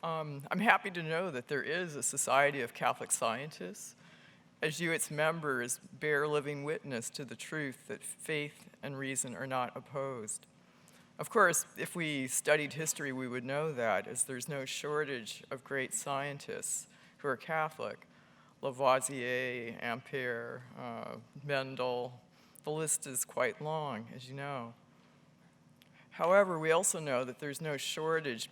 I'm happy to know that there is a Society of Catholic Scientists, as you, its members, bear living witness to the truth that faith and reason are not opposed. Of course, if we studied history, we would know that, as there's no shortage of great scientists who are Catholic. Lavoisier, Ampere, Mendel, the list is quite long, as you know. However, we also know that there's no shortage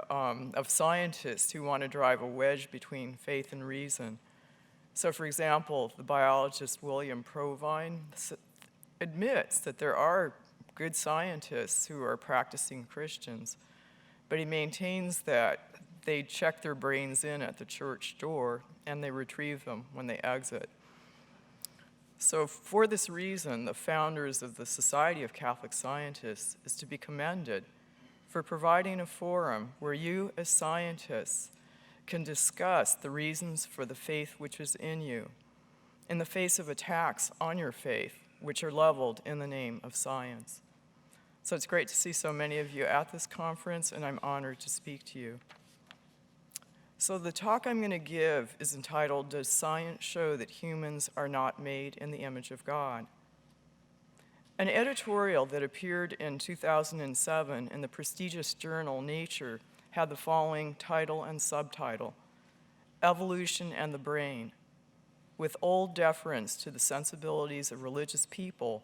of scientists who want to drive a wedge between faith and reason. So, for example, the biologist William Provine admits that there are good scientists who are practicing Christians, but he maintains that they check their brains in at the church door and they retrieve them when they exit. So for this reason, the founders of the Society of Catholic Scientists is to be commended for providing a forum where you as scientists can discuss the reasons for the faith which is in you in the face of attacks on your faith which are leveled in the name of science. So it's great to see so many of you at this conference, and I'm honored to speak to you. So the talk I'm going to give is entitled, Does Science Show That Humans Are Not Made in the Image of God? An editorial that appeared in 2007 in the prestigious journal Nature had the following title and subtitle, Evolution and the Brain. With old deference to the sensibilities of religious people,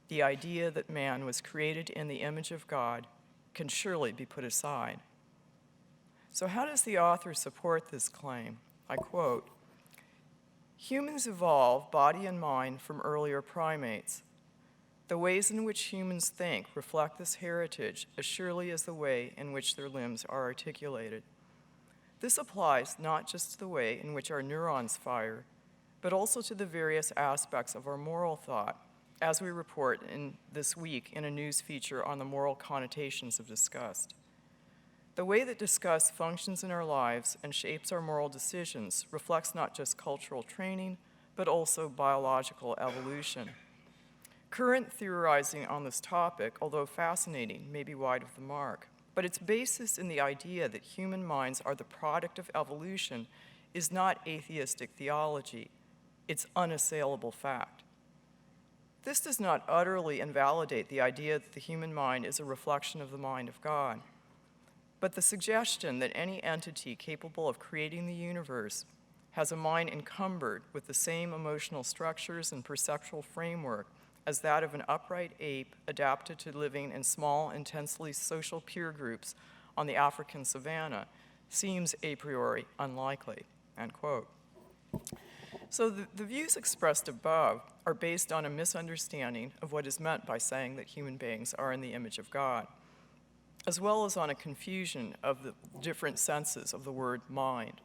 the idea that man was created in the image of God can surely be put aside. So how does the author support this claim? I quote, humans evolved body and mind from earlier primates. The ways in which humans think reflect this heritage as surely as the way in which their limbs are articulated. This applies not just to the way in which our neurons fire, but also to the various aspects of our moral thought, as we report in this week in a news feature on the moral connotations of disgust. The way that disgust functions in our lives and shapes our moral decisions reflects not just cultural training, but also biological evolution. Current theorizing on this topic, although fascinating, may be wide of the mark, but its basis in the idea that human minds are the product of evolution is not atheistic theology. It's unassailable fact. This does not utterly invalidate the idea that the human mind is a reflection of the mind of God, but the suggestion that any entity capable of creating the universe has a mind encumbered with the same emotional structures and perceptual framework as that of an upright ape adapted to living in small, intensely social peer groups on the African savanna seems a priori unlikely, end quote. So the views expressed above are based on a misunderstanding of what is meant by saying that human beings are in the image of God, as well as on a confusion of the different senses of the word mind.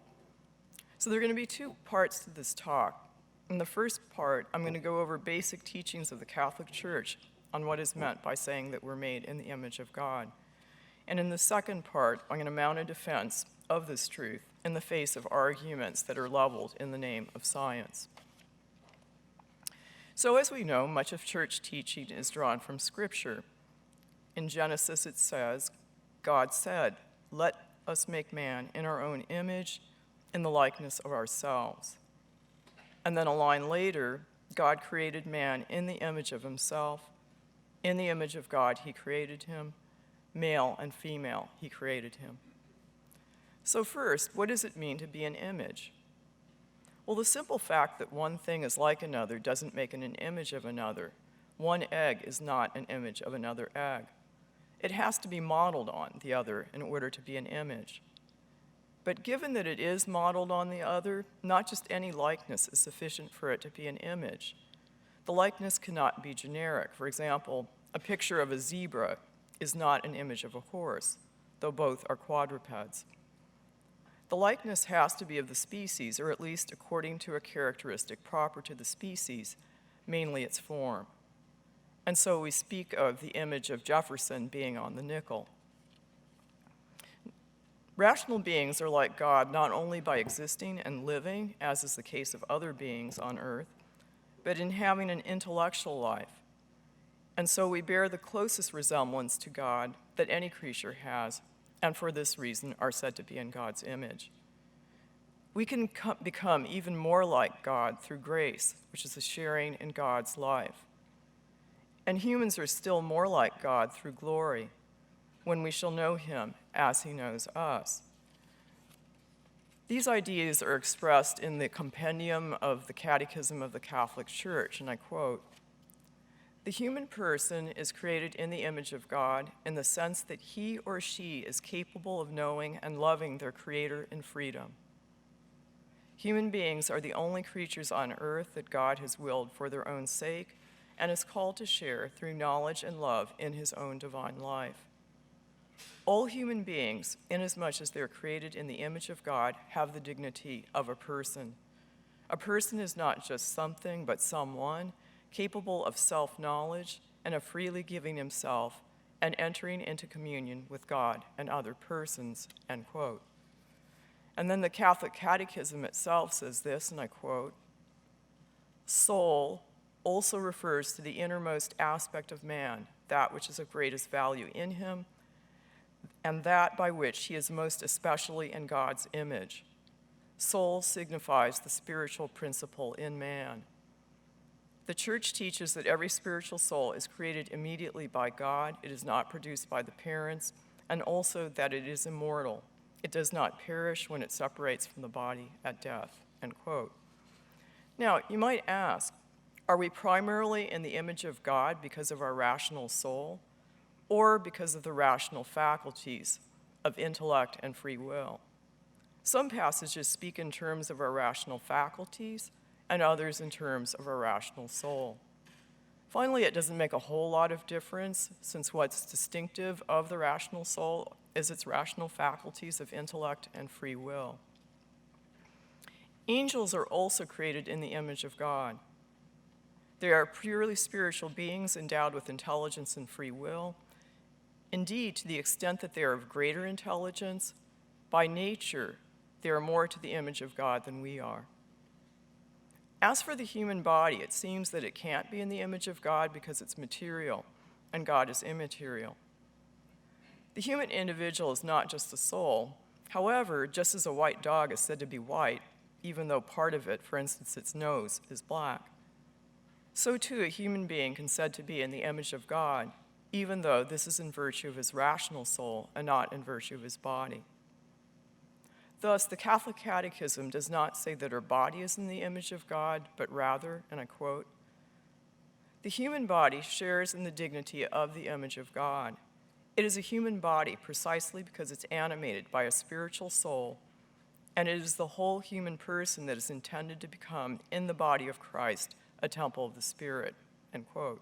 So there are going to be two parts to this talk. In the first part, I'm going to go over basic teachings of the Catholic Church on what is meant by saying that we're made in the image of God. And in the second part, I'm going to mount a defense of this truth in the face of arguments that are leveled in the name of science. So as we know, much of church teaching is drawn from Scripture. In Genesis it says, God said, let us make man in our own image, in the likeness of ourselves. And then a line later, God created man in the image of himself. In the image of God he created him. Male and female he created him. So first, what does it mean to be an image? Well, the simple fact that one thing is like another doesn't make it an image of another. One egg is not an image of another egg. It has to be modeled on the other in order to be an image. But given that it is modeled on the other, not just any likeness is sufficient for it to be an image. The likeness cannot be generic. For example, a picture of a zebra is not an image of a horse, though both are quadrupeds. The likeness has to be of the species, or at least according to a characteristic proper to the species, mainly its form. And so we speak of the image of Jefferson being on the nickel. Rational beings are like God not only by existing and living, as is the case of other beings on earth, but in having an intellectual life. And so we bear the closest resemblance to God that any creature has, and for this reason are said to be in God's image. We can become even more like God through grace, which is a sharing in God's life. And humans are still more like God through glory, when we shall know him as he knows us. These ideas are expressed in the compendium of the Catechism of the Catholic Church, and I quote, "The human person is created in the image of God in the sense that he or she is capable of knowing and loving their Creator in freedom. Human beings are the only creatures on earth that God has willed for their own sake and is called to share through knowledge and love in his own divine life. All human beings, inasmuch as they are created in the image of God, have the dignity of a person. A person is not just something, but someone capable of self-knowledge and of freely giving himself and entering into communion with God and other persons," end quote. And then the Catholic Catechism itself says this, and I quote, "Soul also refers to the innermost aspect of man, that which is of greatest value in him, and that by which he is most especially in God's image. Soul signifies the spiritual principle in man. The Church teaches that every spiritual soul is created immediately by God, it is not produced by the parents, and also that it is immortal. It does not perish when it separates from the body at death," end quote. Now, you might ask, are we primarily in the image of God because of our rational soul, or because of the rational faculties of intellect and free will? Some passages speak in terms of our rational faculties, and others in terms of our rational soul. Finally, it doesn't make a whole lot of difference, since what's distinctive of the rational soul is its rational faculties of intellect and free will. Angels are also created in the image of God. They are purely spiritual beings endowed with intelligence and free will. Indeed, to the extent that they are of greater intelligence, by nature, they are more to the image of God than we are. As for the human body, it seems that it can't be in the image of God because it's material, and God is immaterial. The human individual is not just the soul. However, just as a white dog is said to be white, even though part of it, for instance its nose, is black, so too a human being can be said to be in the image of God, even though this is in virtue of his rational soul and not in virtue of his body. Thus, the Catholic Catechism does not say that our body is in the image of God, but rather, and I quote, "The human body shares in the dignity of the image of God. It is a human body precisely because it's animated by a spiritual soul, and it is the whole human person that is intended to become, in the body of Christ, a temple of the Spirit," end quote.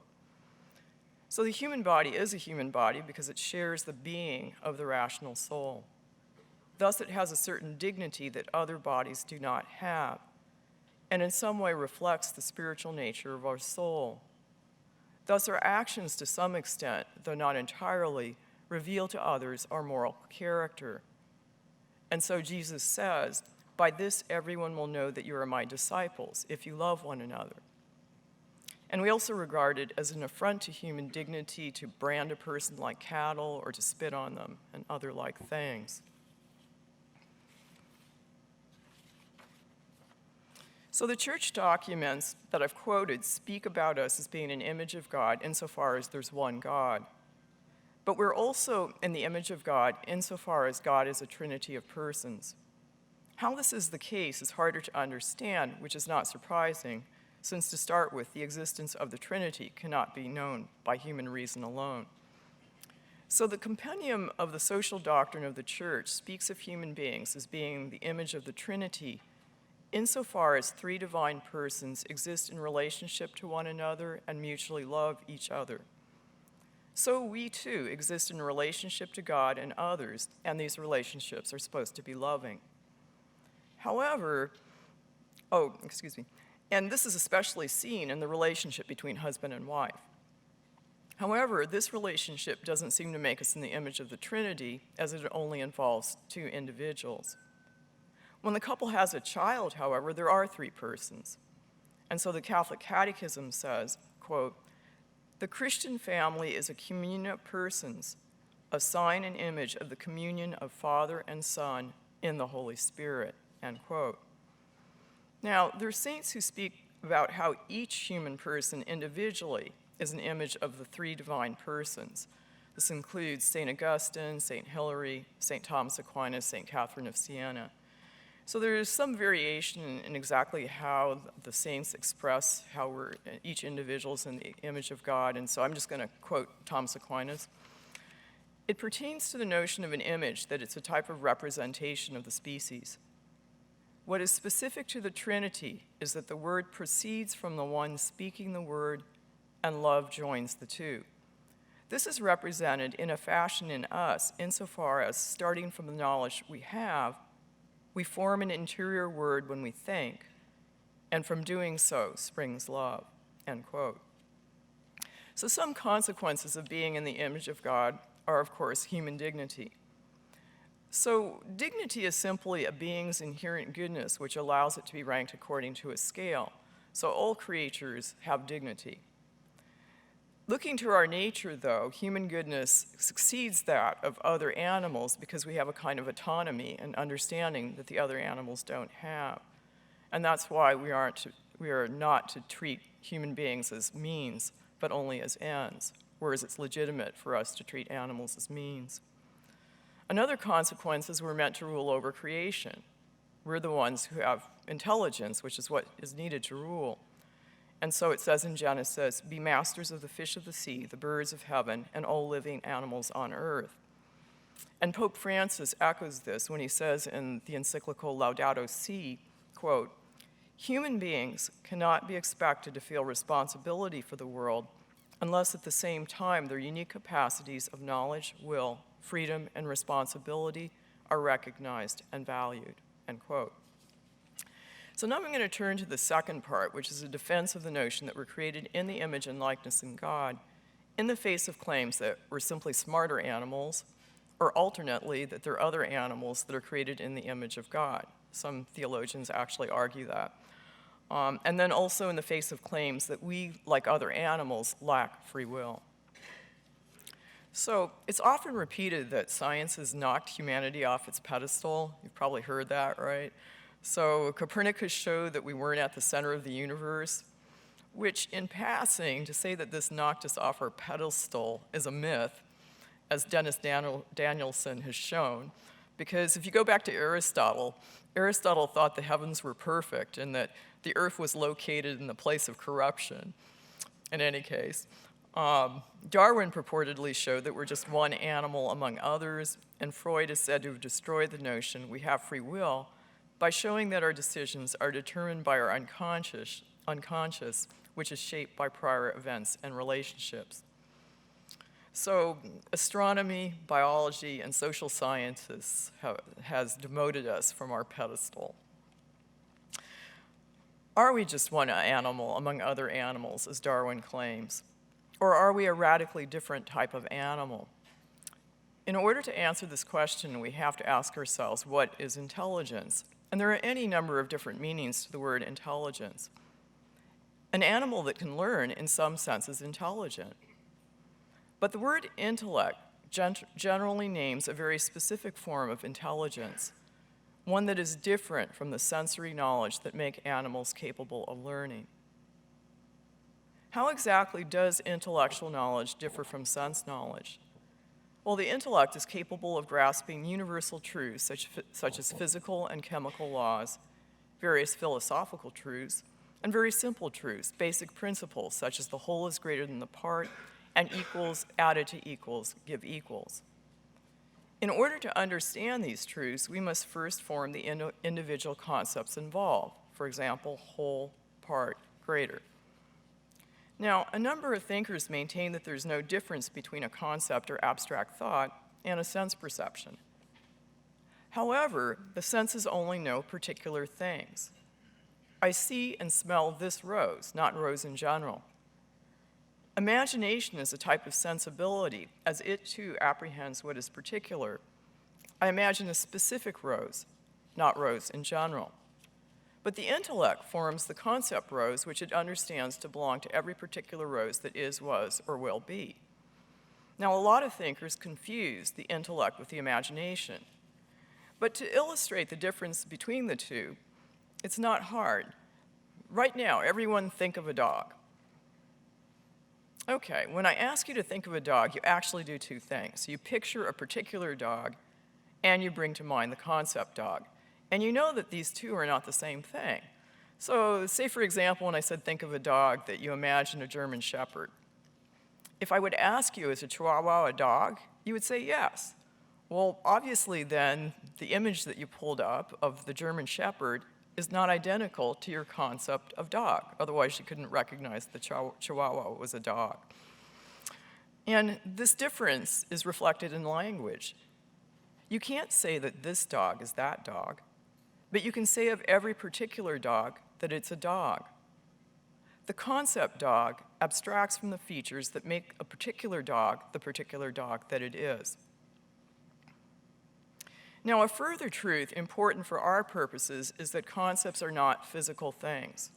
So the human body is a human body because it shares the being of the rational soul. Thus, it has a certain dignity that other bodies do not have, and in some way reflects the spiritual nature of our soul. Thus, our actions, to some extent, though not entirely, reveal to others our moral character. And so Jesus says, "By this everyone will know that you are my disciples, if you love one another." And we also regard it as an affront to human dignity to brand a person like cattle or to spit on them and other like things. So the church documents that I've quoted speak about us as being an image of God insofar as there's one God. But we're also in the image of God insofar as God is a trinity of persons. How this is the case is harder to understand, which is not surprising, since to start with, the existence of the Trinity cannot be known by human reason alone. So the compendium of the social doctrine of the church speaks of human beings as being the image of the Trinity insofar as three divine persons exist in relationship to one another and mutually love each other. So we too exist in relationship to God and others, and these relationships are supposed to be loving. However, and this is especially seen in the relationship between husband and wife. However, this relationship doesn't seem to make us in the image of the Trinity, as it only involves two individuals. When the couple has a child, however, there are three persons. And so the Catholic Catechism says, quote, "The Christian family is a communion of persons, a sign and image of the communion of Father and Son in the Holy Spirit, end quote. Now, there are saints who speak about how each human person individually is an image of the three divine persons. This includes St. Augustine, St. Hilary, St. Thomas Aquinas, St. Catherine of Siena. So there is some variation in exactly how the saints express how we're each individual is in the image of God, and so I'm just going to quote Thomas Aquinas. It pertains to the notion of an image that it's a type of representation of the species. What is specific to the Trinity is that the Word proceeds from the one speaking the Word, and love joins the two. This is represented in a fashion in us insofar as, starting from the knowledge we have, we form an interior word when we think, and from doing so springs love, end quote. So some consequences of being in the image of God are, of course, human dignity. So dignity is simply a being's inherent goodness, which allows it to be ranked according to a scale. So all creatures have dignity. Looking to our nature, though, human goodness succeeds that of other animals because we have a kind of autonomy and understanding that the other animals don't have. And that's why we are not to treat human beings as means, but only as ends, whereas it's legitimate for us to treat animals as means. Another consequence is we're meant to rule over creation. We're the ones who have intelligence, which is what is needed to rule. And so it says in Genesis, "Be masters of the fish of the sea, the birds of heaven, and all living animals on earth." And Pope Francis echoes this when he says in the encyclical Laudato Si, quote, "Human beings cannot be expected to feel responsibility for the world unless at the same time their unique capacities of knowledge, will, freedom, and responsibility are recognized and valued," end quote. So now I'm going to turn to the second part, which is a defense of the notion that we're created in the image and likeness in God, in the face of claims that we're simply smarter animals, or alternately, that there are other animals that are created in the image of God. Some theologians actually argue that. And then also in the face of claims that we, like other animals, lack free will. So it's often repeated that science has knocked humanity off its pedestal. You've probably heard that, right? So Copernicus showed that we weren't at the center of the universe, which in passing, to say that this knocked us off our pedestal is a myth, as Dennis Danielson has shown. Because if you go back to Aristotle thought the heavens were perfect and that the earth was located in the place of corruption. In any case, Darwin purportedly showed that we're just one animal among others, and Freud is said to have destroyed the notion we have free will by showing that our decisions are determined by our unconscious, which is shaped by prior events and relationships. So astronomy, biology, and social sciences has demoted us from our pedestal. Are we just one animal among other animals, as Darwin claims? Or are we a radically different type of animal? In order to answer this question, we have to ask ourselves, what is intelligence? And there are any number of different meanings to the word intelligence. An animal that can learn, in some sense, is intelligent. But the word intellect generally names a very specific form of intelligence, one that is different from the sensory knowledge that make animals capable of learning. How exactly does intellectual knowledge differ from sense knowledge? Well, the intellect is capable of grasping universal truths such as physical and chemical laws, various philosophical truths, and very simple truths, basic principles such as the whole is greater than the part, and equals added to equals give equals. In order to understand these truths, we must first form the individual concepts involved, for example, whole, part, greater. Now, a number of thinkers maintain that there's no difference between a concept or abstract thought and a sense perception. However, the senses only know particular things. I see and smell this rose, not rose in general. Imagination is a type of sensibility, as it too apprehends what is particular. I imagine a specific rose, not rose in general. But the intellect forms the concept rose, which it understands to belong to every particular rose that is, was, or will be. Now, a lot of thinkers confuse the intellect with the imagination. But to illustrate the difference between the two, it's not hard. Right now, everyone think of a dog. Okay, when I ask you to think of a dog, you actually do two things. You picture a particular dog, and you bring to mind the concept dog. And you know that these two are not the same thing. So say, for example, when I said think of a dog, that you imagine a German Shepherd. If I would ask you, is a Chihuahua a dog? You would say yes. Well, obviously then, the image that you pulled up of the German Shepherd is not identical to your concept of dog. Otherwise, you couldn't recognize the Chihuahua was a dog. And this difference is reflected in language. You can't say that this dog is that dog, but you can say of every particular dog that it's a dog. The concept dog abstracts from the features that make a particular dog the particular dog that it is. Now, a further truth important for our purposes is that concepts are not physical things.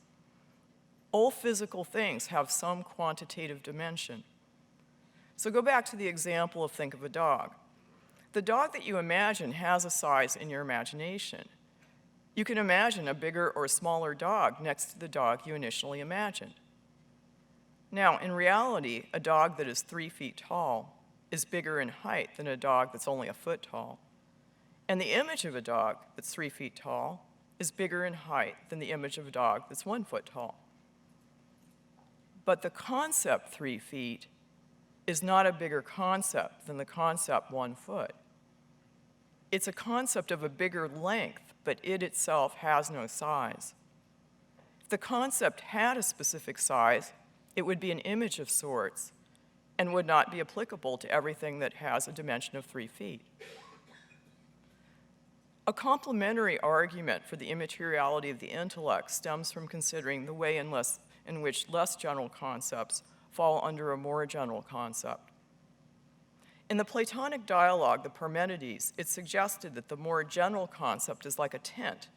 All physical things have some quantitative dimension. So go back to the example of think of a dog. The dog that you imagine has a size in your imagination. You can imagine a bigger or smaller dog next to the dog you initially imagined. Now, in reality, a dog that is 3 feet tall is bigger in height than a dog that's only a foot tall. And the image of a dog that's 3 feet tall is bigger in height than the image of a dog that's 1 foot tall. But the concept 3 feet is not a bigger concept than the concept 1 foot. It's a concept of a bigger length, but it itself has no size. If the concept had a specific size, it would be an image of sorts and would not be applicable to everything that has a dimension of 3 feet. A complementary argument for the immateriality of the intellect stems from considering the way in which less general concepts fall under a more general concept. In the Platonic dialogue, the Parmenides, it suggested that the more general concept is like a tent,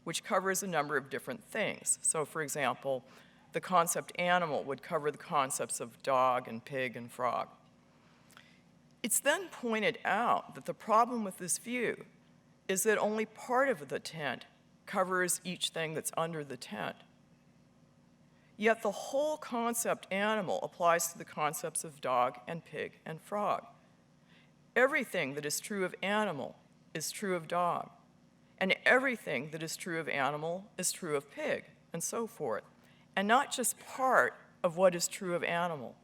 which covers a number of different things. So, for example, the concept animal would cover the concepts of dog and pig and frog. It's then pointed out that the problem with this view is that only part of the tent covers each thing that's under the tent. Yet the whole concept animal applies to the concepts of dog and pig and frog. Everything that is true of animal is true of dog, and everything that is true of animal is true of pig, and so forth, and not just part of what is true of animal.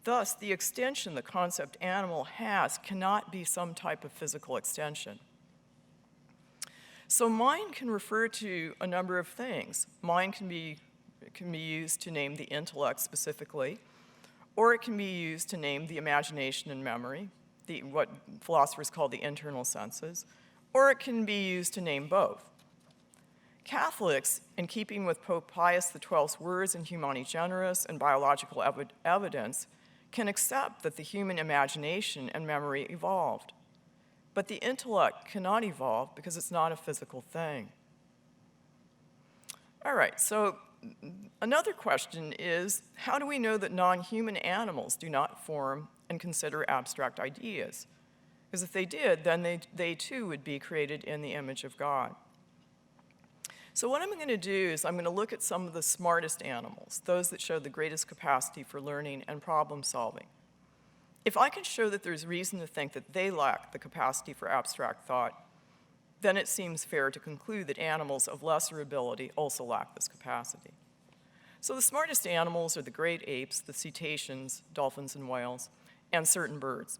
Thus, the extension the concept animal has cannot be some type of physical extension. So mind can refer to a number of things. Mind can be used to name the intellect specifically, or it can be used to name the imagination and memory, what philosophers call the internal senses, or it can be used to name both. Catholics, in keeping with Pope Pius XII's words in Humani Generis and biological evidence, can accept that the human imagination and memory evolved. But the intellect cannot evolve because it's not a physical thing. All right, so another question is, how do we know that non-human animals do not form and consider abstract ideas? Because if they did, then they too would be created in the image of God. So what I'm going to do is I'm going to look at some of the smartest animals, those that show the greatest capacity for learning and problem solving. If I can show that there's reason to think that they lack the capacity for abstract thought, then it seems fair to conclude that animals of lesser ability also lack this capacity. So the smartest animals are the great apes, the cetaceans, dolphins and whales, and certain birds.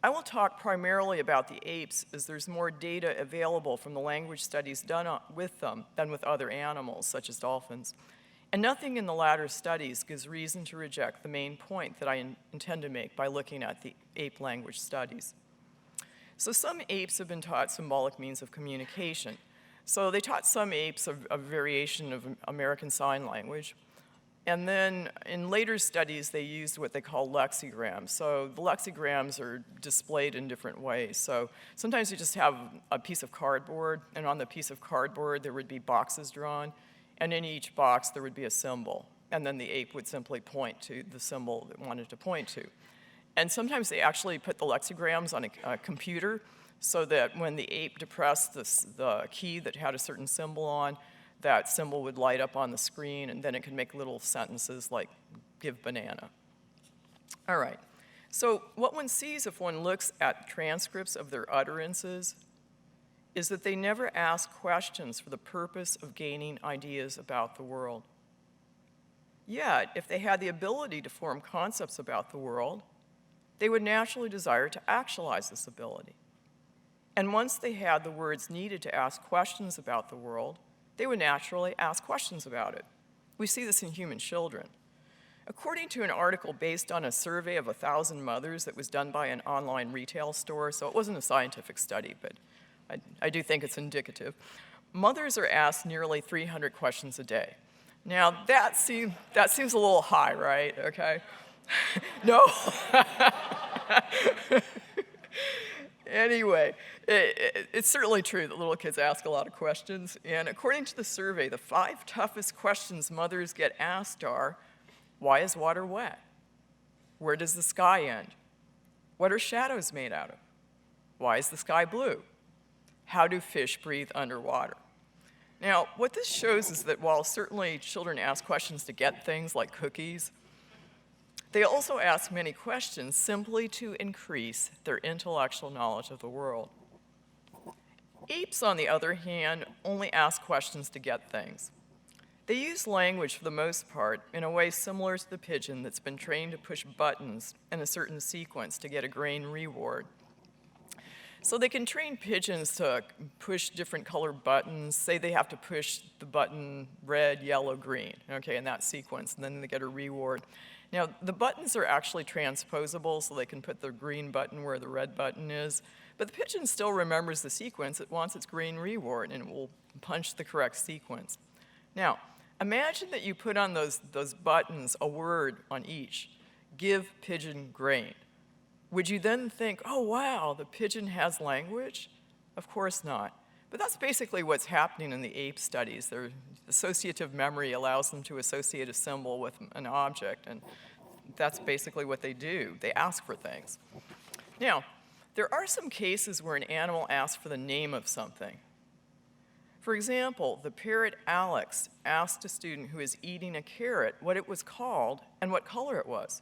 I will talk primarily about the apes as there's more data available from the language studies done with them than with other animals, such as dolphins. And nothing in the latter studies gives reason to reject the main point that I intend to make by looking at the ape language studies. So some apes have been taught symbolic means of communication. So they taught some apes a variation of American Sign Language. And then in later studies, they used what they call lexigrams. So the lexigrams are displayed in different ways. So sometimes you just have a piece of cardboard, and on the piece of cardboard, there would be boxes drawn. And in each box, there would be a symbol. And then the ape would simply point to the symbol it wanted to point to. And sometimes they actually put the lexigrams on a computer so that when the ape depressed the key that had a certain symbol on, that symbol would light up on the screen, and then it could make little sentences like, give banana. All right. So what one sees if one looks at transcripts of their utterances is that they never ask questions for the purpose of gaining ideas about the world. Yet, if they had the ability to form concepts about the world, they would naturally desire to actualize this ability. And once they had the words needed to ask questions about the world, they would naturally ask questions about it. We see this in human children. According to an article based on a survey of 1,000 mothers that was done by an online retail store, so it wasn't a scientific study, but I do think it's indicative, mothers are asked nearly 300 questions a day. Now, that seems a little high, right? Okay? No? Anyway, it's certainly true that little kids ask a lot of questions, and according to the survey, the 5 toughest questions mothers get asked are, why is water wet? Where does the sky end? What are shadows made out of? Why is the sky blue? How do fish breathe underwater? Now, what this shows is that while certainly children ask questions to get things like cookies, they also ask many questions simply to increase their intellectual knowledge of the world. Apes, on the other hand, only ask questions to get things. They use language for the most part in a way similar to the pigeon that's been trained to push buttons in a certain sequence to get a grain reward. So they can train pigeons to push different colored buttons. Say they have to push the button red, yellow, green, okay, in that sequence, and then they get a reward. Now, the buttons are actually transposable, so they can put the green button where the red button is, but the pigeon still remembers the sequence. It wants its green reward, and it will punch the correct sequence. Now, imagine that you put on those buttons a word on each. Give pigeon grain. Would you then think, oh, wow, the pigeon has language? Of course not. But that's basically what's happening in the ape studies. Their associative memory allows them to associate a symbol with an object, and that's basically what they do. They ask for things. Now, there are some cases where an animal asks for the name of something. For example, the parrot Alex asked a student who was eating a carrot what it was called and what color it was.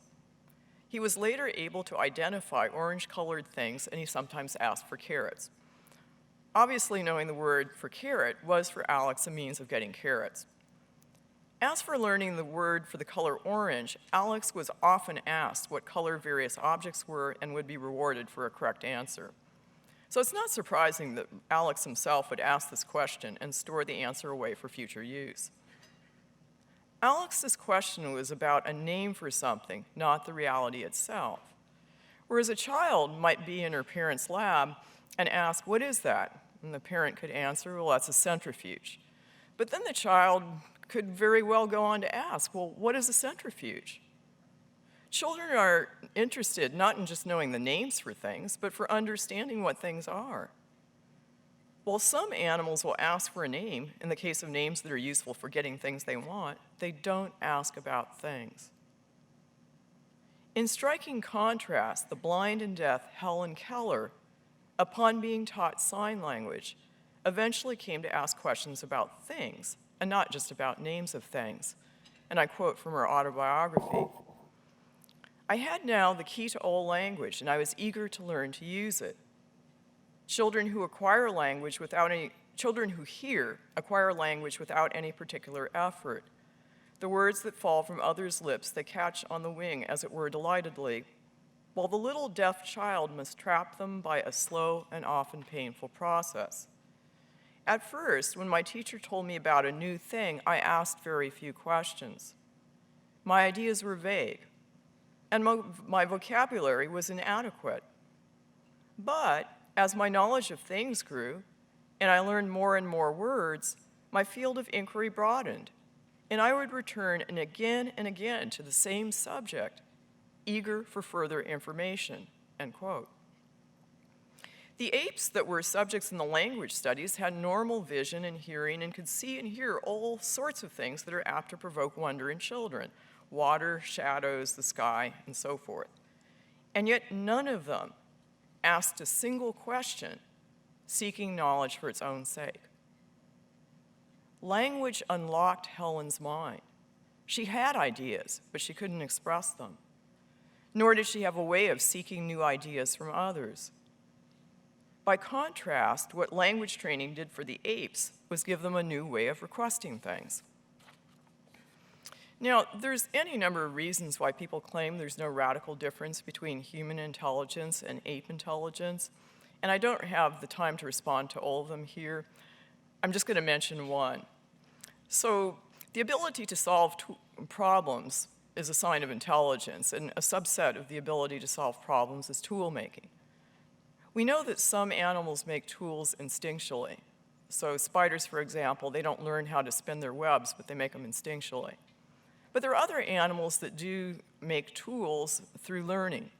He was later able to identify orange-colored things, and he sometimes asked for carrots. Obviously, knowing the word for carrot was for Alex a means of getting carrots. As for learning the word for the color orange, Alex was often asked what color various objects were and would be rewarded for a correct answer. So it's not surprising that Alex himself would ask this question and store the answer away for future use. Alex's question was about a name for something, not the reality itself. Whereas a child might be in her parent's lab and ask, what is that? And the parent could answer, well, that's a centrifuge. But then the child could very well go on to ask, well, what is a centrifuge? Children are interested not in just knowing the names for things, but for understanding what things are. While some animals will ask for a name, in the case of names that are useful for getting things they want, they don't ask about things. In striking contrast, the blind and deaf Helen Keller, upon being taught sign language, eventually came to ask questions about things, and not just about names of things. And I quote from her autobiography, "I had now the key to all language, and I was eager to learn to use it. Children who hear acquire language without any particular effort. The words that fall from others' lips they catch on the wing, as it were, delightedly, while the little deaf child must trap them by a slow and often painful process. At first, when my teacher told me about a new thing, I asked very few questions. My ideas were vague, and my vocabulary was inadequate. But as my knowledge of things grew, and I learned more and more words, my field of inquiry broadened, and I would return and again to the same subject, eager for further information," end quote. The apes that were subjects in the language studies had normal vision and hearing and could see and hear all sorts of things that are apt to provoke wonder in children: water, shadows, the sky, and so forth. and yet none of them asked a single question seeking knowledge for its own sake. Language unlocked Helen's mind. She had ideas, but she couldn't express them. Nor did she have a way of seeking new ideas from others. By contrast, what language training did for the apes was give them a new way of requesting things. Now, there's any number of reasons why people claim there's no radical difference between human intelligence and ape intelligence, and I don't have the time to respond to all of them here. I'm just going to mention one. So, the ability to solve problems is a sign of intelligence, and a subset of the ability to solve problems is tool making. We know that some animals make tools instinctually. So spiders, for example, they don't learn how to spin their webs, but they make them instinctually. But there are other animals that do make tools through learning.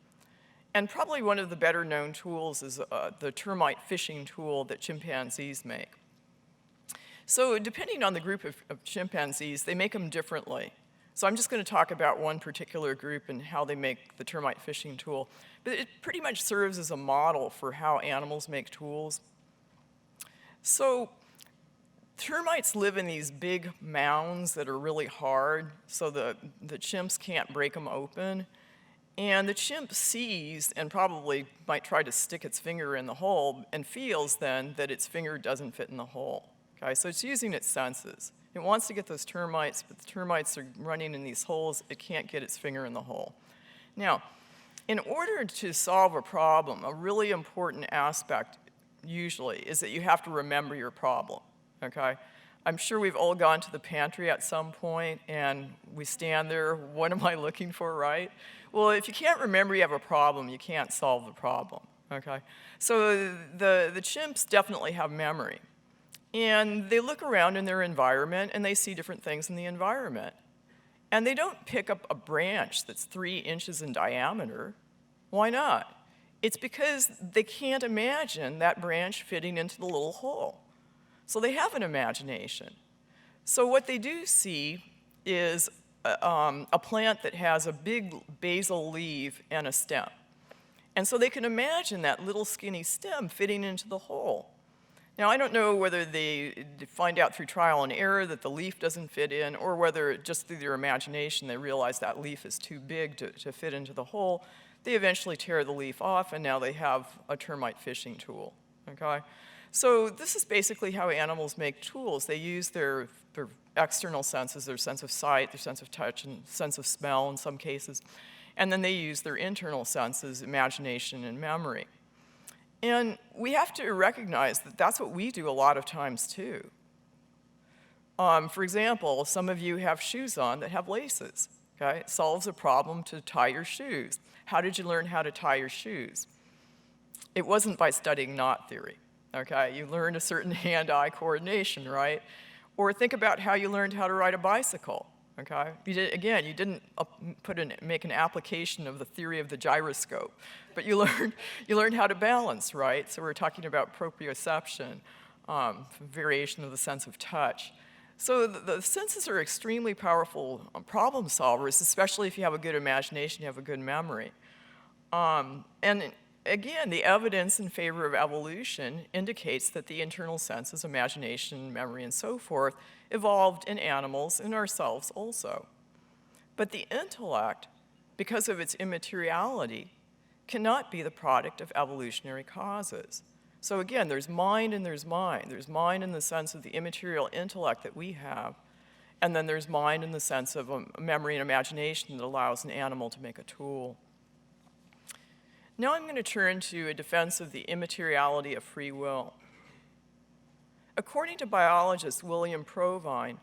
And probably one of the better known tools is the termite fishing tool that chimpanzees make. So depending on the group of chimpanzees, they make them differently. So I'm just going to talk about one particular group and how they make the termite fishing tool. But it pretty much serves as a model for how animals make tools. So termites live in these big mounds that are really hard, so the chimps can't break them open. And the chimp sees and probably might try to stick its finger in the hole and feels then that its finger doesn't fit in the hole. Okay, so it's using its senses. It wants to get those termites, but the termites are running in these holes. It can't get its finger in the hole. Now, in order to solve a problem, a really important aspect usually is that you have to remember your problem, okay? I'm sure we've all gone to the pantry at some point and we stand there, what am I looking for, right? Well, if you can't remember you have a problem, you can't solve the problem, okay? So the chimps definitely have memory. And they look around in their environment and they see different things in the environment. And they don't pick up a branch that's 3 inches in diameter. Why not? It's because they can't imagine that branch fitting into the little hole. So they have an imagination. So what they do see is a plant that has a big basal leaf and a stem. And so they can imagine that little skinny stem fitting into the hole. Now, I don't know whether they find out through trial and error that the leaf doesn't fit in, or whether just through their imagination they realize that leaf is too big to fit into the hole. They eventually tear the leaf off, and now they have a termite fishing tool, okay? So this is basically how animals make tools. They use their external senses, their sense of sight, their sense of touch, and sense of smell in some cases, and then they use their internal senses, imagination and memory. And we have to recognize that that's what we do a lot of times too. For example, some of you have shoes on that have laces, okay? It solves a problem to tie your shoes. How did you learn how to tie your shoes? It wasn't by studying knot theory, okay? You learned a certain hand-eye coordination, right? Or think about how you learned how to ride a bicycle, okay? You didn't make an application of the theory of the gyroscope, but you learned how to balance, right? So we're talking about proprioception, variation of the sense of touch. So the senses are extremely powerful problem solvers, especially if you have a good imagination, you have a good memory. And again, the evidence in favor of evolution indicates that the internal senses, imagination, memory, and so forth, evolved in animals and ourselves also. But the intellect, because of its immateriality, cannot be the product of evolutionary causes. So again, there's mind and there's mind. There's mind in the sense of the immaterial intellect that we have, and then there's mind in the sense of a memory and imagination that allows an animal to make a tool. Now I'm going to turn to a defense of the immateriality of free will. According to biologist William Provine,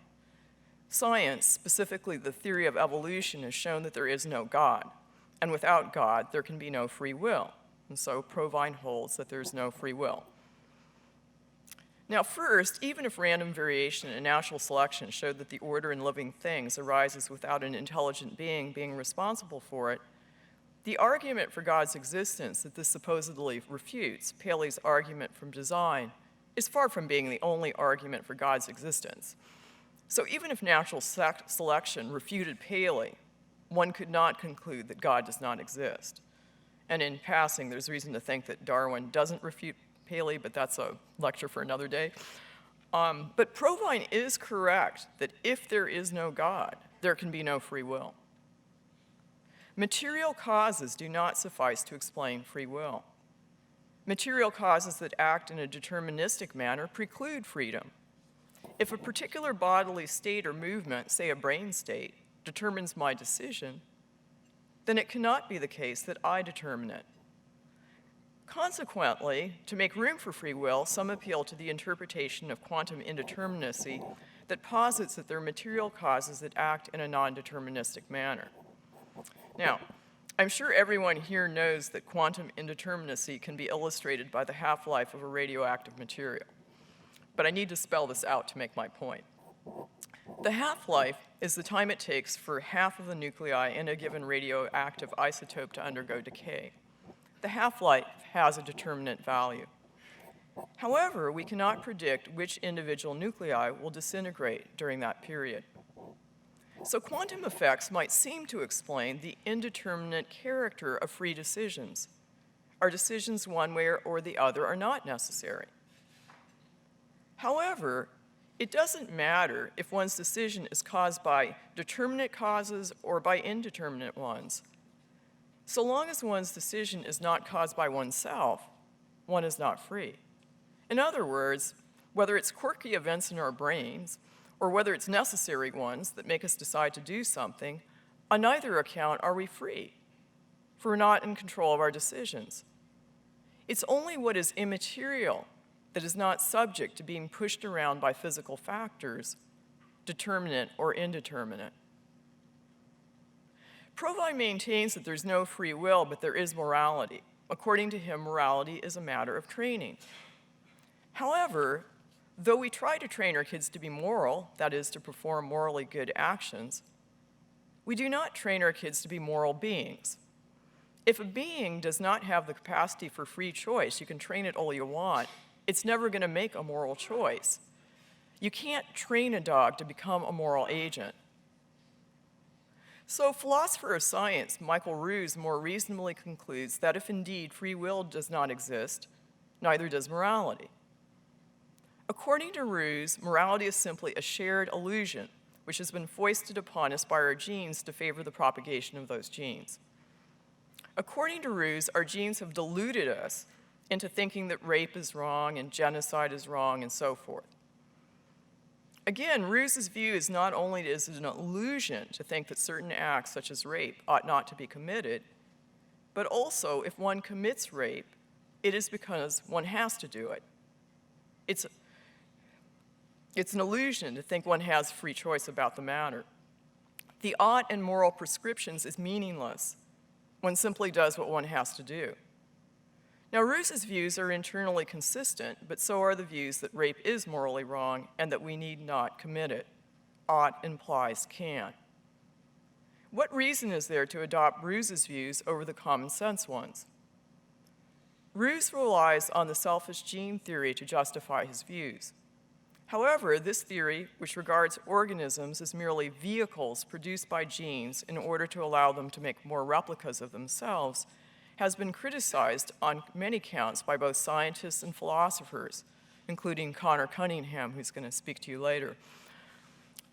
science, specifically the theory of evolution, has shown that there is no God. And without God, there can be no free will. And so Provine holds that there's no free will. Now first, even if random variation and natural selection showed that the order in living things arises without an intelligent being being responsible for it, the argument for God's existence that this supposedly refutes, Paley's argument from design, is far from being the only argument for God's existence. So even if natural selection refuted Paley, one could not conclude that God does not exist. And in passing, there's reason to think that Darwin doesn't refute Paley, but that's a lecture for another day. But Provine is correct that if there is no God, there can be no free will. Material causes do not suffice to explain free will. Material causes that act in a deterministic manner preclude freedom. If a particular bodily state or movement, say a brain state, determines my decision, then it cannot be the case that I determine it. Consequently, to make room for free will, some appeal to the interpretation of quantum indeterminacy that posits that there are material causes that act in a non-deterministic manner. Now, I'm sure everyone here knows that quantum indeterminacy can be illustrated by the half-life of a radioactive material, but I need to spell this out to make my point. The half-life is the time it takes for half of the nuclei in a given radioactive isotope to undergo decay. The half-life has a determinate value. However, we cannot predict which individual nuclei will disintegrate during that period. So quantum effects might seem to explain the indeterminate character of free decisions. Our decisions one way or the other are not necessary. However, it doesn't matter if one's decision is caused by determinate causes or by indeterminate ones. So long as one's decision is not caused by oneself, one is not free. In other words, whether it's quirky events in our brains or whether it's necessary ones that make us decide to do something, on neither account are we free, for we're not in control of our decisions. It's only what is immaterial that is not subject to being pushed around by physical factors, determinate or indeterminate. Provine maintains that there's no free will, but there is morality. According to him, morality is a matter of training. However, though we try to train our kids to be moral, that is, to perform morally good actions, we do not train our kids to be moral beings. If a being does not have the capacity for free choice, you can train it all you want, it's never going to make a moral choice. You can't train a dog to become a moral agent. So philosopher of science Michael Ruse more reasonably concludes that if indeed free will does not exist, neither does morality. According to Ruse, morality is simply a shared illusion which has been foisted upon us by our genes to favor the propagation of those genes. According to Ruse, our genes have deluded us into thinking that rape is wrong and genocide is wrong and so forth. Again, Ruse's view is not only is it an illusion to think that certain acts, such as rape, ought not to be committed, but also if one commits rape, it is because one has to do it. It's an illusion to think one has free choice about the matter. The ought and moral prescriptions is meaningless. One simply does what one has to do. Now, Ruse's views are internally consistent, but so are the views that rape is morally wrong and that we need not commit it. Ought implies can. What reason is there to adopt Ruse's views over the common sense ones? Ruse relies on the selfish gene theory to justify his views. However, this theory, which regards organisms as merely vehicles produced by genes in order to allow them to make more replicas of themselves, has been criticized on many counts by both scientists and philosophers, including Connor Cunningham, who's going to speak to you later.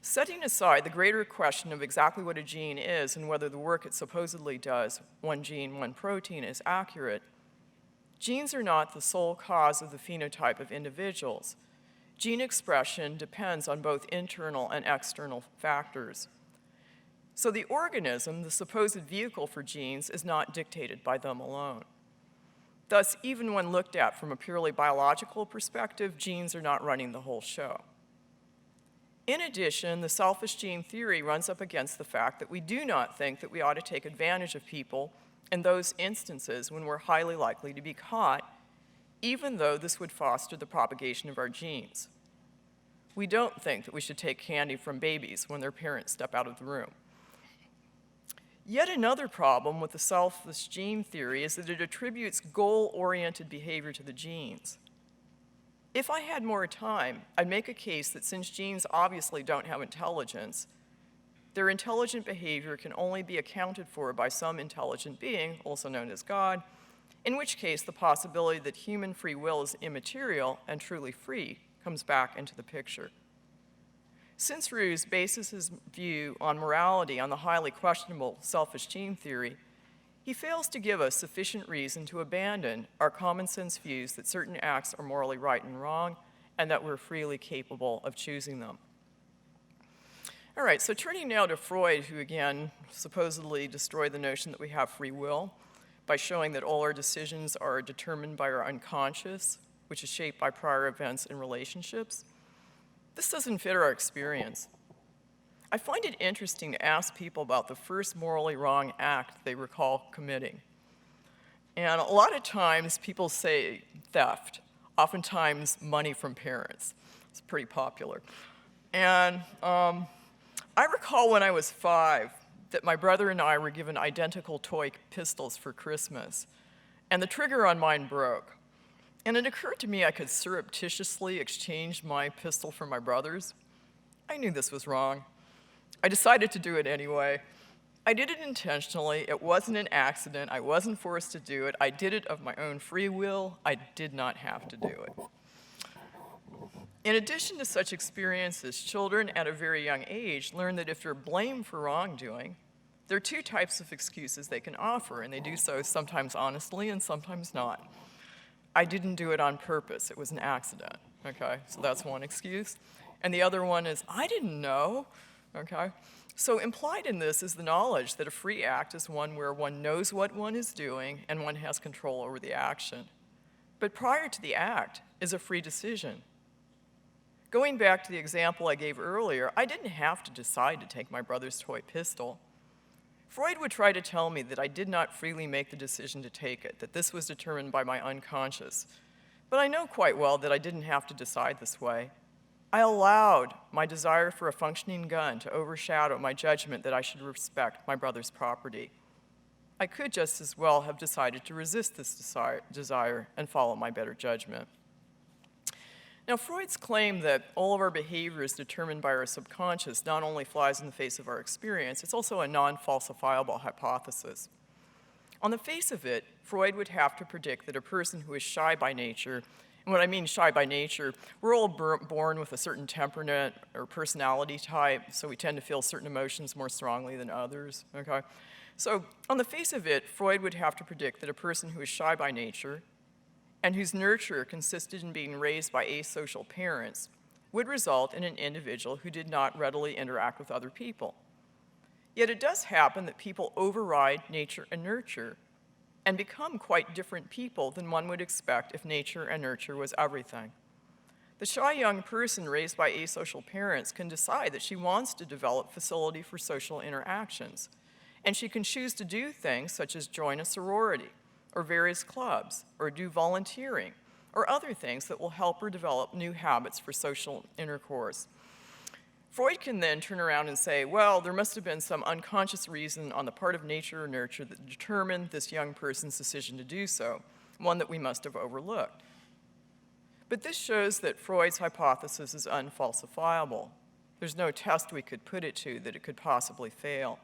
Setting aside the greater question of exactly what a gene is and whether the work it supposedly does, one gene, one protein, is accurate, genes are not the sole cause of the phenotype of individuals. Gene expression depends on both internal and external factors. So the organism, the supposed vehicle for genes, is not dictated by them alone. Thus, even when looked at from a purely biological perspective, genes are not running the whole show. In addition, the selfish gene theory runs up against the fact that we do not think that we ought to take advantage of people in those instances when we're highly likely to be caught, even though this would foster the propagation of our genes. We don't think that we should take candy from babies when their parents step out of the room. Yet another problem with the selfish gene theory is that it attributes goal-oriented behavior to the genes. If I had more time, I'd make a case that since genes obviously don't have intelligence, their intelligent behavior can only be accounted for by some intelligent being, also known as God, in which case the possibility that human free will is immaterial and truly free comes back into the picture. Since Roos bases his view on morality on the highly questionable selfish gene theory, he fails to give us sufficient reason to abandon our common sense views that certain acts are morally right and wrong, and that we're freely capable of choosing them. All right, so turning now to Freud, who again supposedly destroyed the notion that we have free will by showing that all our decisions are determined by our unconscious, which is shaped by prior events and relationships. This doesn't fit our experience. I find it interesting to ask people about the first morally wrong act they recall committing. And a lot of times people say theft, oftentimes money from parents. It's pretty popular. And I recall when I was 5 that my brother and I were given identical toy pistols for Christmas, and the trigger on mine broke. And it occurred to me I could surreptitiously exchange my pistol for my brother's. I knew this was wrong. I decided to do it anyway. I did it intentionally. It wasn't an accident. I wasn't forced to do it. I did it of my own free will. I did not have to do it. In addition to such experiences, children at a very young age learn that if they're blamed for wrongdoing, there are 2 types of excuses they can offer, and they do so sometimes honestly and sometimes not. I didn't do it on purpose. It was an accident, okay? So that's one excuse. And the other one is, I didn't know, okay? So implied in this is the knowledge that a free act is one where one knows what one is doing and one has control over the action. But prior to the act is a free decision. Going back to the example I gave earlier, I didn't have to decide to take my brother's toy pistol. Freud would try to tell me that I did not freely make the decision to take it, that this was determined by my unconscious. But I know quite well that I didn't have to decide this way. I allowed my desire for a functioning gun to overshadow my judgment that I should respect my brother's property. I could just as well have decided to resist this desire and follow my better judgment. Now, Freud's claim that all of our behavior is determined by our subconscious not only flies in the face of our experience, it's also a non-falsifiable hypothesis. On the face of it, Freud would have to predict that a person who is shy by nature, and when I mean shy by nature, we're all born with a certain temperament or personality type, so we tend to feel certain emotions more strongly than others, okay? So on the face of it, Freud would have to predict that a person who is shy by nature and whose nurture consisted in being raised by asocial parents would result in an individual who did not readily interact with other people. Yet it does happen that people override nature and nurture and become quite different people than one would expect if nature and nurture was everything. The shy young person raised by asocial parents can decide that she wants to develop facility for social interactions, and she can choose to do things such as join a sorority, or various clubs, or do volunteering, or other things that will help her develop new habits for social intercourse. Freud can then turn around and say, well, there must have been some unconscious reason on the part of nature or nurture that determined this young person's decision to do so, one that we must have overlooked. But this shows that Freud's hypothesis is unfalsifiable. There's no test we could put it to that it could possibly fail.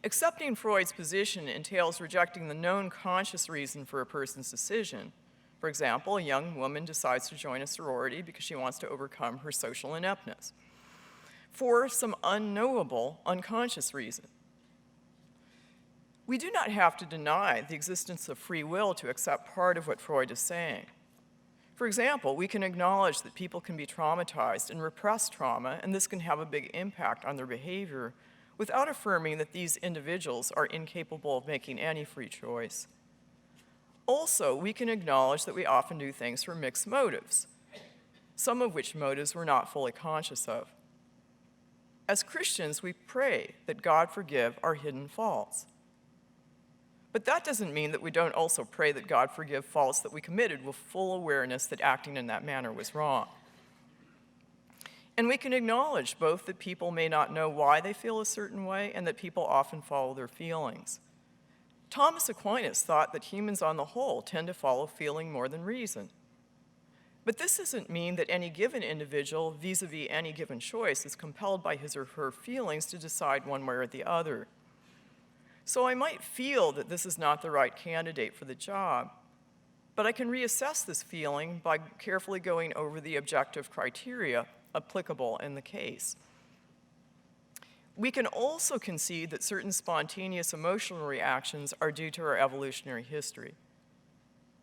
Accepting Freud's position entails rejecting the known conscious reason for a person's decision. For example, a young woman decides to join a sorority because she wants to overcome her social ineptness, for some unknowable, unconscious reason. We do not have to deny the existence of free will to accept part of what Freud is saying. For example, we can acknowledge that people can be traumatized and repress trauma, and this can have a big impact on their behavior, without affirming that these individuals are incapable of making any free choice. Also, we can acknowledge that we often do things for mixed motives, some of which motives we're not fully conscious of. As Christians, we pray that God forgive our hidden faults. But that doesn't mean that we don't also pray that God forgive faults that we committed with full awareness that acting in that manner was wrong. And we can acknowledge both that people may not know why they feel a certain way and that people often follow their feelings. Thomas Aquinas thought that humans on the whole tend to follow feeling more than reason. But this doesn't mean that any given individual, vis-a-vis any given choice, is compelled by his or her feelings to decide one way or the other. So I might feel that this is not the right candidate for the job, but I can reassess this feeling by carefully going over the objective criteria applicable in the case. We can also concede that certain spontaneous emotional reactions are due to our evolutionary history.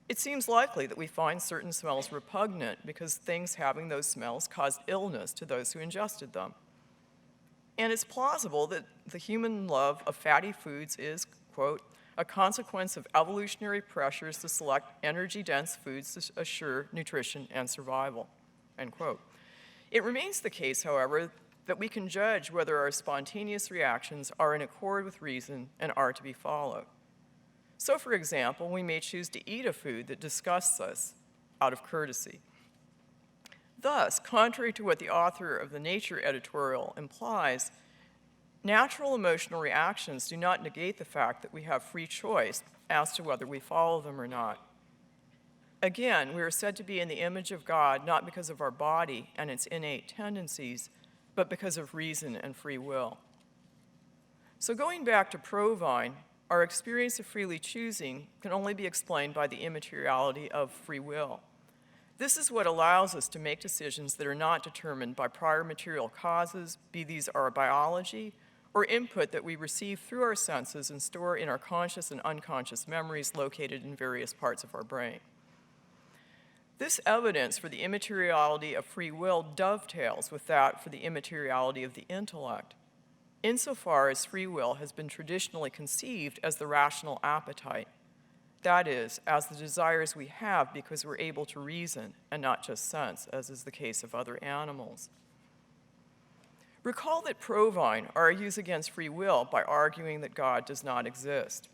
It seems likely that we find certain smells repugnant because things having those smells caused illness to those who ingested them. And it's plausible that the human love of fatty foods is, quote, a consequence of evolutionary pressures to select energy-dense foods to assure nutrition and survival, end quote. It remains the case, however, that we can judge whether our spontaneous reactions are in accord with reason and are to be followed. So, for example, we may choose to eat a food that disgusts us out of courtesy. Thus, contrary to what the author of the Nature editorial implies, natural emotional reactions do not negate the fact that we have free choice as to whether we follow them or not. Again, we are said to be in the image of God not because of our body and its innate tendencies, but because of reason and free will. So going back to Provine, our experience of freely choosing can only be explained by the immateriality of free will. This is what allows us to make decisions that are not determined by prior material causes, be these our biology, or input that we receive through our senses and store in our conscious and unconscious memories located in various parts of our brain. This evidence for the immateriality of free will dovetails with that for the immateriality of the intellect, insofar as free will has been traditionally conceived as the rational appetite, that is, as the desires we have because we're able to reason and not just sense, as is the case of other animals. Recall that Provine argues against free will by arguing that God does not exist.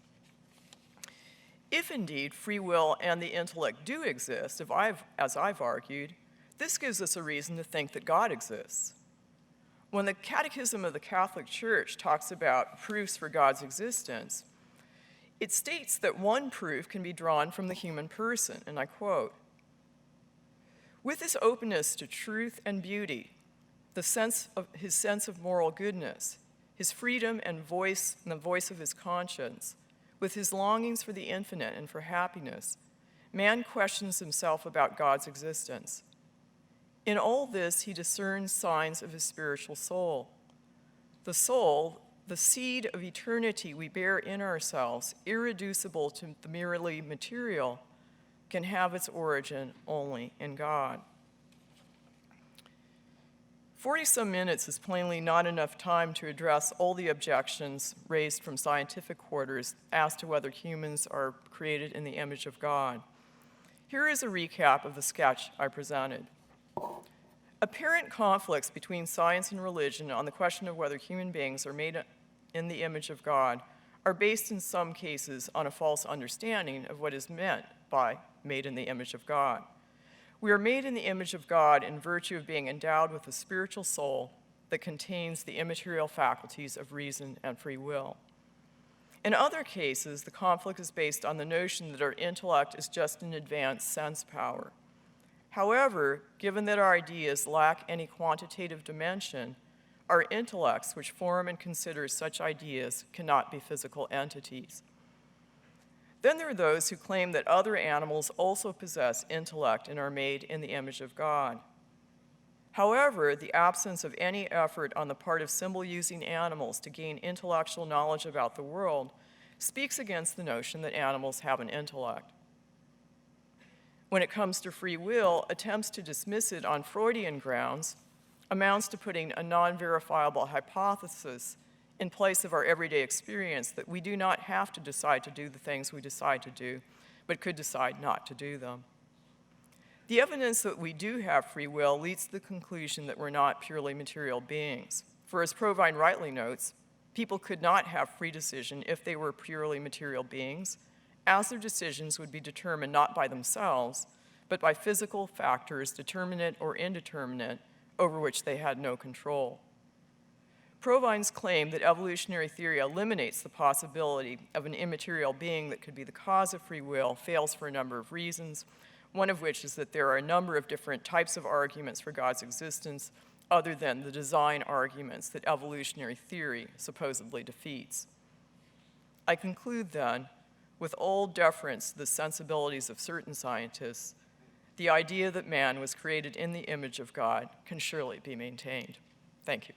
If indeed free will and the intellect do exist, as I've argued, this gives us a reason to think that God exists. When the Catechism of the Catholic Church talks about proofs for God's existence, it states that one proof can be drawn from the human person, and I quote, "With his openness to truth and beauty, his sense of moral goodness, his freedom and the voice of his conscience, with his longings for the infinite and for happiness, man questions himself about God's existence. In all this, he discerns signs of his spiritual soul. The soul, the seed of eternity we bear in ourselves, irreducible to the merely material, can have its origin only in God." 40-some minutes is plainly not enough time to address all the objections raised from scientific quarters as to whether humans are created in the image of God. Here is a recap of the sketch I presented. Apparent conflicts between science and religion on the question of whether human beings are made in the image of God are based in some cases on a false understanding of what is meant by made in the image of God. We are made in the image of God in virtue of being endowed with a spiritual soul that contains the immaterial faculties of reason and free will. In other cases, the conflict is based on the notion that our intellect is just an advanced sense power. However, given that our ideas lack any quantitative dimension, our intellects, which form and consider such ideas, cannot be physical entities. Then there are those who claim that other animals also possess intellect and are made in the image of God. However, the absence of any effort on the part of symbol-using animals to gain intellectual knowledge about the world speaks against the notion that animals have an intellect. When it comes to free will, attempts to dismiss it on Freudian grounds amounts to putting a non-verifiable hypothesis in place of our everyday experience that we do not have to decide to do the things we decide to do, but could decide not to do them. The evidence that we do have free will leads to the conclusion that we're not purely material beings. For as Provine rightly notes, people could not have free decision if they were purely material beings, as their decisions would be determined not by themselves, but by physical factors, determinate or indeterminate, over which they had no control. Provine's claim that evolutionary theory eliminates the possibility of an immaterial being that could be the cause of free will fails for a number of reasons, one of which is that there are a number of different types of arguments for God's existence other than the design arguments that evolutionary theory supposedly defeats. I conclude then, with all deference to the sensibilities of certain scientists, the idea that man was created in the image of God can surely be maintained. Thank you.